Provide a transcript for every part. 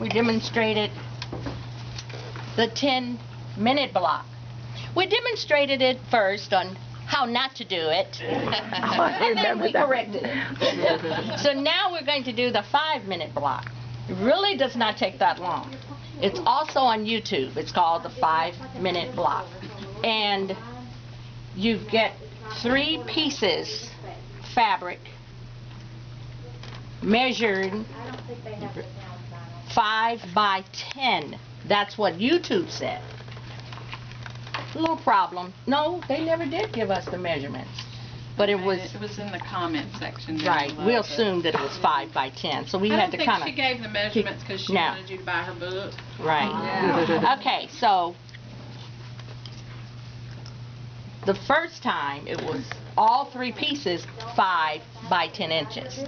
we demonstrated the 10-minute block. We demonstrated it first on how not to do it, and then we corrected it. So now we're going to do the 5-minute block. It really does not take that long. It's also on YouTube. It's called the 5-minute block. And you get 3 pieces fabric measured 5 by 10. That's what YouTube said. Little problem. No, they never did give us the measurements. But it was in the comment section. Right. We assumed that it was 5 by 10. So we had to kind of. She gave the measurements because she wanted you to buy her book. Right. Yeah. Okay. So the first time it was all 3 pieces 5 by 10 inches.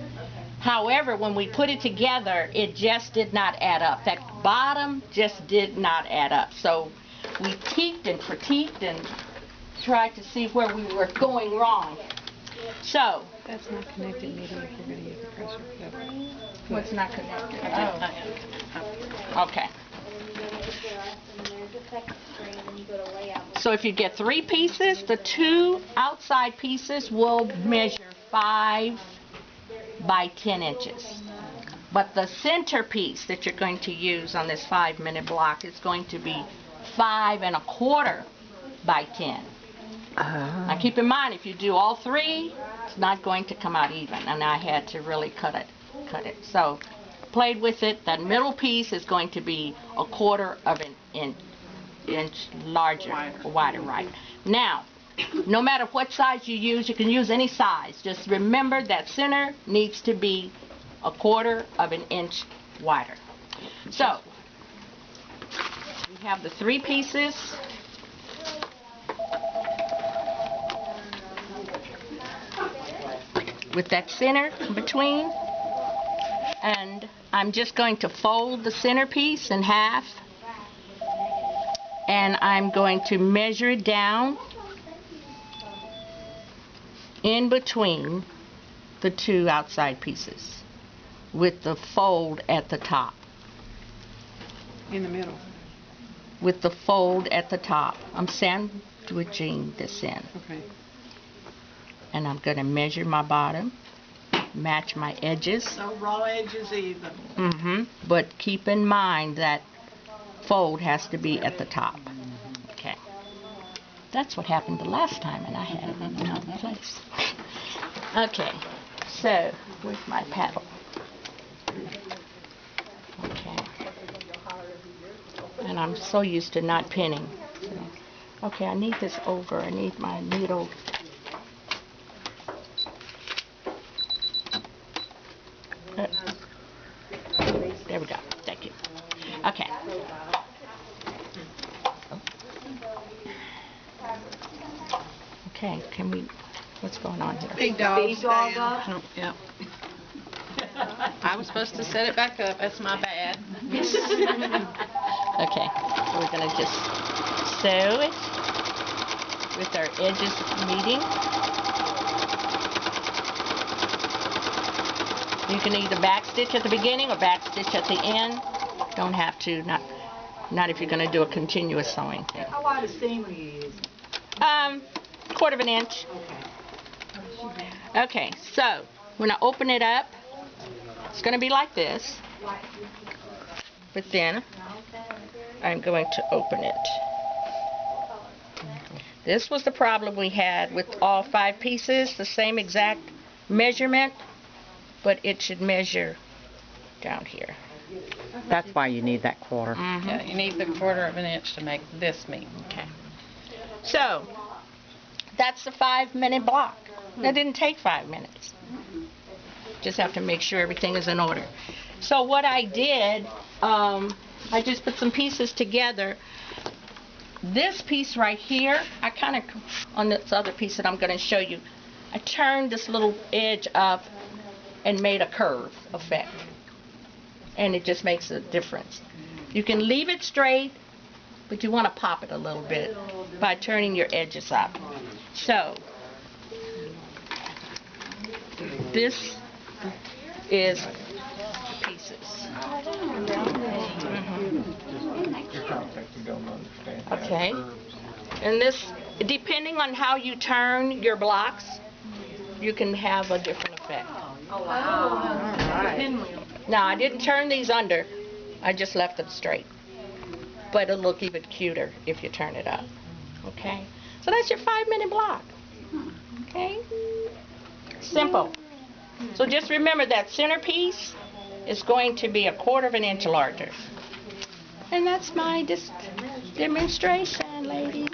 However, when we put it together, it just did not add up. That bottom just did not add up. So we peeked and critiqued and tried to see where we were going wrong. So that's not connected, maybe, if you're going to use the pressure. What's not connected? Oh. Okay. So if you get 3 pieces, the 2 outside pieces will measure 5 by 10 inches. But the center piece that you're going to use on this 5-minute block is going to be 5 1/4 by 10. Now keep in mind, if you do all 3, it's not going to come out even, and I had to really cut it. So played with it. That middle piece is going to be 1/4 of an inch larger, wider, right? Now, no matter what size you use, you can use any size. Just remember that center needs to be 1/4 of an inch wider. So we have the 3 pieces. With that center in between, and I'm just going to fold the center piece in half, and I'm going to measure it down in between the 2 outside pieces with the fold at the top. In the middle. With the fold at the top. I'm sandwiching this in. Okay. And I'm going to measure my bottom, match my edges. No raw edges either. But keep in mind that fold has to be at the top. Okay. That's what happened the last time, and I had it in the wrong place. Okay. So, where's my paddle? Okay. And I'm so used to not pinning. So, okay, I need this over. I need my needle. There we go. Thank you. Okay. Okay, can we, what's going on here? Big dog up. Yep. I was supposed to set it back up. That's my bad. Okay, so we're going to just sew it with our edges meeting. You can either back stitch at the beginning or back stitch at the end. Don't have to, not if you're going to do a continuous sewing thing. How wide a seam are you using? 1/4 of an inch. Okay, so when I open it up, it's going to be like this. But then I'm going to open it. This was the problem we had with all 5 pieces, the same exact measurement, but it should measure down here. That's why you need that 1/4. Yeah, you need the 1/4 of an inch to make this meet. Okay. So, that's the 5-minute block. That didn't take 5 minutes. Just have to make sure everything is in order. So what I did, I just put some pieces together. This piece right here, I kind of, on this other piece that I'm going to show you, I turned this little edge up and made a curve effect. And it just makes a difference. You can leave it straight, but you want to pop it a little bit by turning your edges up. So, this is pieces. Okay. And this, depending on how you turn your blocks, you can have a different effect. Now, I didn't turn these under. I just left them straight. But it'll look even cuter if you turn it up. Okay? So that's your 5-minute block. Okay? Simple. So just remember that centerpiece is going to be 1/4 inch larger. And that's my demonstration, ladies.